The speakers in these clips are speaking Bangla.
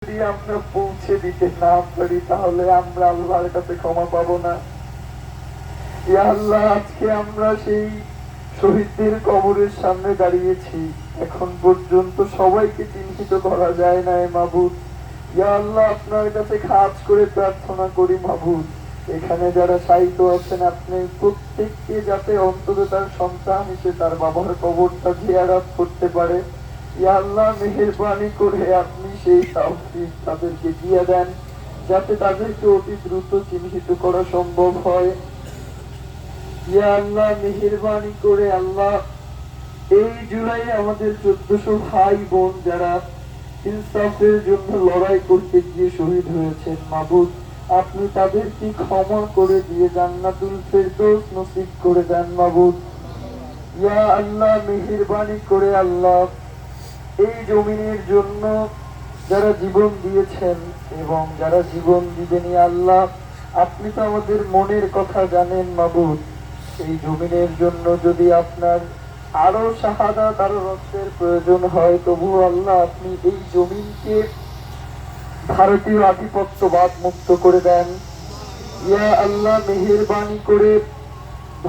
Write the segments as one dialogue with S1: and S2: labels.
S1: যদি আমরা পৌঁছে দিতে না পারি তাহলে আমরা আল্লাহর কাছে ক্ষমা পাবো না। ইয়া আল্লাহ, আজকে আমরা সেই শহীদদের কবরের সামনে দাঁড়িয়েছি, এখন পর্যন্ত সবাইকে চিহ্নিত করা যায় না মাবুদ। ইয়া আল্লাহ, আপনার কাছে খাস করে প্রার্থনা করি মাবুদ, এখানে যারা শায়িত আছেন আপনি প্রত্যেককে যাতে অন্তত তার সন্তান এসে তার বাবার কবরটা জিয়ারত করতে পারে। ইয়া আল্লাহ, মেহেরবানি করে আপনি সেই তাওফিক তাদেরকে দিয়ে দেন যাতে তাদেরকে অতি দ্রুত চিহ্নিত করা সম্ভব হয়। ইয়া আল্লাহ, মেহেরবানি করে আল্লাহ, এই জুলাই আমাদের 1400 ভাই বোন যারা ইনসাফের জন্য লড়াই করতে গিয়ে শহীদ হয়েছেন মাবুদ, আপনি তাদেরকে ক্ষমা করে দিয়ে জান্নাতুল ফেরদৌস নসিব করে দেন মাবুদ। ইয়া আল্লাহ, মেহেরবানি করে আল্লাহ, এই জমিনের জন্য যারা জীবন দিয়েছেন এবং যারা জীবন দিবেন, আল্লাহ আপনি তো আমাদের মনের কথা জানেন মাবুদ। এই জমিনের জন্য যদি আপনার আরো শাহাদাত আরো রক্তের প্রয়োজন হয়, তবু আল্লাহ আপনি এই জমিনকে ভারতীয় আধিপত্যবাদ মুক্ত করে দেন। ইয়া আল্লাহ, মেহেরবানি করে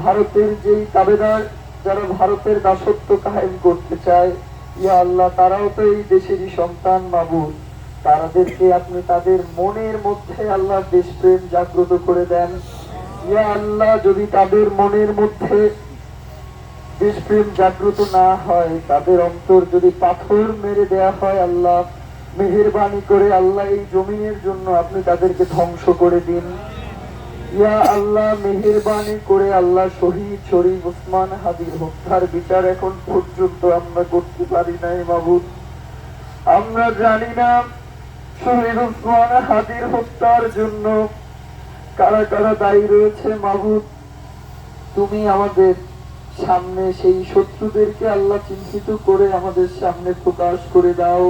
S1: ভারতের যেই তাবেদার যারা ভারতের দাসত্ব কায়েম করতে চায়, ইয়া আল্লাহ তারাও তো এই দেশেরই সন্তান মাবুদ, তাদেরকে আপনি তাদের মনের মধ্যে আল্লাহ দেশপ্রেম জাগ্রত করে দেন। ইয়া আল্লাহ, যদি তাদের মনের মধ্যে দেশপ্রেম জাগ্রত না হয়, তাদের অন্তর যদি পাথর মেরে দেয়া হয়, আল্লাহ মেহেরবানি করে আল্লাহ এই জমিনের জন্য আপনি তাদেরকে ধ্বংস করে দিন। ইয়া আল্লাহ, মেহেরবানি করে আল্লাহ শহীদ শরীফ ওসমান হাদির হত্যার বিচার এখন পর্যন্ত আমরা করতে পারি নাই মাবুদ। আমরা জানি না শহীদ ওসমান হাদির হত্যার জন্য কারা কারা দায়ী রয়েছে মাবুদ। তুমি আমাদের সামনে সেই শত্রুদেরকে আল্লাহ চিহ্নিত করে আমাদের সামনে প্রকাশ করে দাও।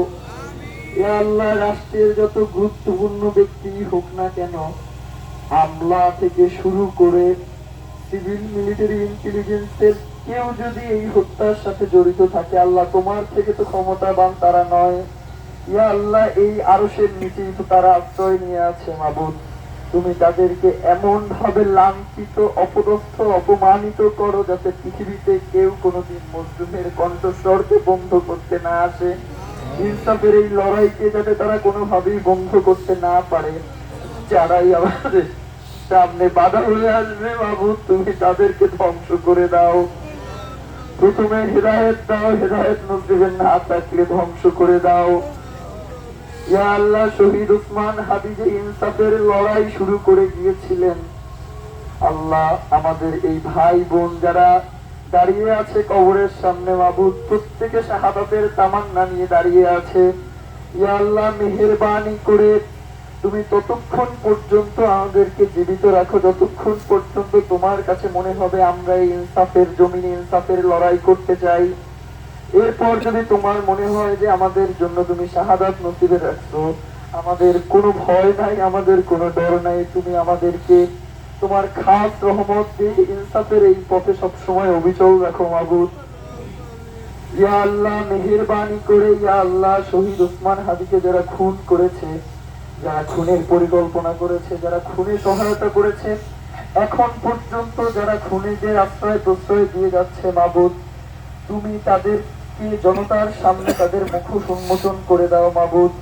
S1: ইয়া আল্লাহ, রাষ্ট্রের যত গুরুত্বপূর্ণ ব্যক্তি হোক না কেন, আমলা থেকে শুরু করে সিভিল মিলিটারি ইন্টেলিজেন্সের কেউ যদি এই হত্যার সাথে জড়িত থাকে, আল্লাহ তোমার থেকে তো ক্ষমতাবান তারা নয়। ইয়া আল্লাহ, এই আরশের নিচেই তো তারা আশ্রয় নিয়ে আছে মাবুদ। তুমি তাদেরকে এমন ভাবে লাঞ্ছিত, অপদস্থ, অপমানিত করো যাতে পৃথিবীতে কেউ কোনোদিন মজলুমের কণ্ঠস্বরকে বন্ধ করতে না আসে, ইনসাফের এই লড়াইকে যাতে তারা কোনোভাবেই বন্ধ করতে না পারে। যারাই আমাদের সামনে বাধা হয়ে আসবে মাবুদ, তুমি তাদেরকে ধ্বংস করে দাও। প্রথমে হেদায়েত দাও, হেদায়েত নসিবের না থাকলে ধ্বংস করে দাও। ইয়া আল্লাহ, শহীদ ওসমান হাদি যে ইনসাফের লড়াই শুরু করে গিয়েছিলেন, আল্লাহ আমাদের এই ভাই বোন যারা দাঁড়িয়ে আছে কবরের সামনে মাবুদ, প্রত্যেকে শাহাদাতের তামান্না নিয়ে দাঁড়িয়ে আছে। ইয়া আল্লাহ, মেহেরবানি করে তুমি ততক্ষণ পর্যন্ত আমাদেরকে জীবিত রাখো যতক্ষণ পর্যন্ত তোমার কাছে মনে হবে আমরা এই ইনসাফের জমিনে ইনসাফের লড়াই করতে চাই। এরপর যদি তোমার মনে হয় যে আমাদের জন্য তুমি শাহাদাত নসিবে রাখছো, আমাদের কোনো ভয় নাই, আমাদের কোনো ডর নাই, তুমি আমাদেরকে তোমার খাস রহমত দিয়ে ইনসাফের এই পথে সবসময় অবিচল রাখো মাবুদ। ইয়া আল্লাহ, মেহেরবানি করে ইয়া আল্লাহ, শহীদ ওসমান হাদিকে যারা খুন করেছে, যারা খুনের পরিকল্পনা করেছে, যারা খুনে সহায়তা করেছে, এখন পর্যন্ত যারা খুনিদের আশ্রয় প্রশ্রয় দিয়ে যাচ্ছে মাবুদ, তুমি তাদেরকে জনতার সামনে তাদের মুখোশ উন্মোচন করে দাও মাবুদ।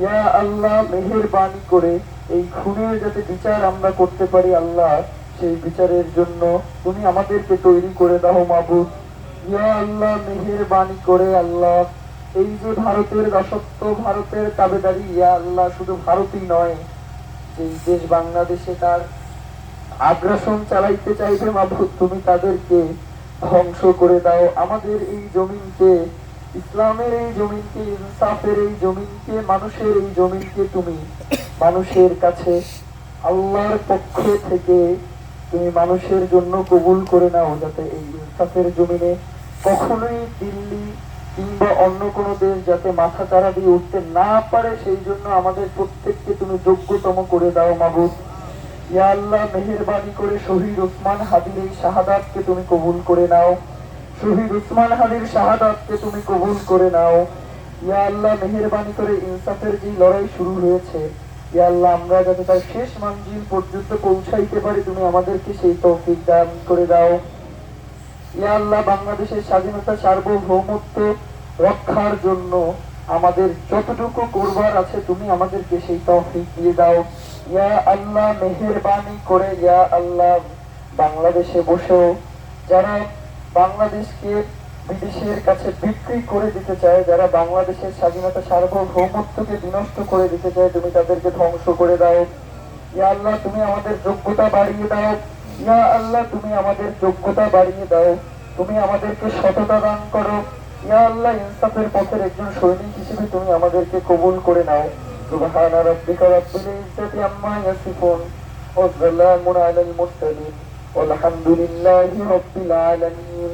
S1: ইয়া আল্লাহ, মেহেরবানি করে এই খুনের যাতে বিচার আমরা করতে পারি, আল্লাহ সেই বিচারের জন্য তুমি আমাদেরকে তৈরি করে দাও মাবুদ। ইয়া আল্লাহ, মেহেরবানি করে আল্লাহ, এই যে ভারতের দাসত্ব, ভারতের তাবেদারি, ইয়া আল্লাহ শুধু ভারতই নয়, এই দেশ বাংলাদেশে তার আগ্রাসন চালাইতে চাইবে মাবুদ, তুমি তাদেরকে ধ্বংস করে দাও। আমাদের এই জমিনকে, ইসলামের এই জমিনকে, ইনসাফের এই জমিনকে, মানুষের এই জমিনকে তুমি মানুষের কাছে আল্লাহর পক্ষ থেকে তুমি মানুষের জন্য কবুল করে নাও, যাতে এই ইনসাফের জমিনে কখনোই দিল্লি কিংবা অন্য কোনো দেশ যাতে মাথা চারা দিয়ে উঠতে না পারে, সেই জন্য আমাদের প্রত্যেককে তুমি যোগ্যতম করে দাও মাবুদ। ইয়া আল্লাহ, মেহেরবানি করে শহীদ ওসমান হাদির এই শাহাদাতকে তুমি কবুল করে নাও, শহীদ ওসমান হাদির শাহাদাতকে তুমি কবুল করে নাও। ইয়া আল্লাহ মেহেরবানি করে ইনসাফের যে লড়াই শুরু হয়েছে, ইয়া আল্লাহ আমরা যাতে তার শেষ মঞ্জিল পর্যন্ত পৌঁছাইতে পারি, তুমি আমাদেরকে সেই তৌফিক দান করে দাও। ইয়া আল্লাহ বাংলাদেশের স্বাধীনতা সার্বভৌমত্ব রক্ষার জন্য আমাদের যতটুকু করবার আছে তুমি আমাদেরকে সেই তৌফিক দিয়ে দাও। ইয়া আল্লাহ মেহেরবানি করে ইয়া আল্লাহ বাংলাদেশে বসেও যারা বাংলাদেশকে বিদেশের কাছে বিক্রি করে দিতে চায়, যারা বাংলাদেশের স্বাধীনতা সার্বভৌমত্বকে বিনষ্ট করে দিতে চায়, তুমি তাদেরকে ধ্বংস করে দাও। ইয়া আল্লাহ তুমি আমাদের যোগ্যতা বাড়িয়ে দাও। ইয়া আল্লাহ তুমি আমাদের যোগ্যতা বাড়িয়ে দাও। তুমি আমাদেরকে সততা দান করো। ইয়া আল্লাহ ইনসাফের পথের একজন সৈনিক হিসেবে তুমি আমাদেরকে কবুল করে নাও। সুবহানা রাব্বিকা রাব্বিল ইজ্জাতি আম্মা ইয়াসিফুন ওয়া সালামুন আলাল মুরসালিন ওয়ালহামদুলিল্লাহি রাব্বিল আলামিন।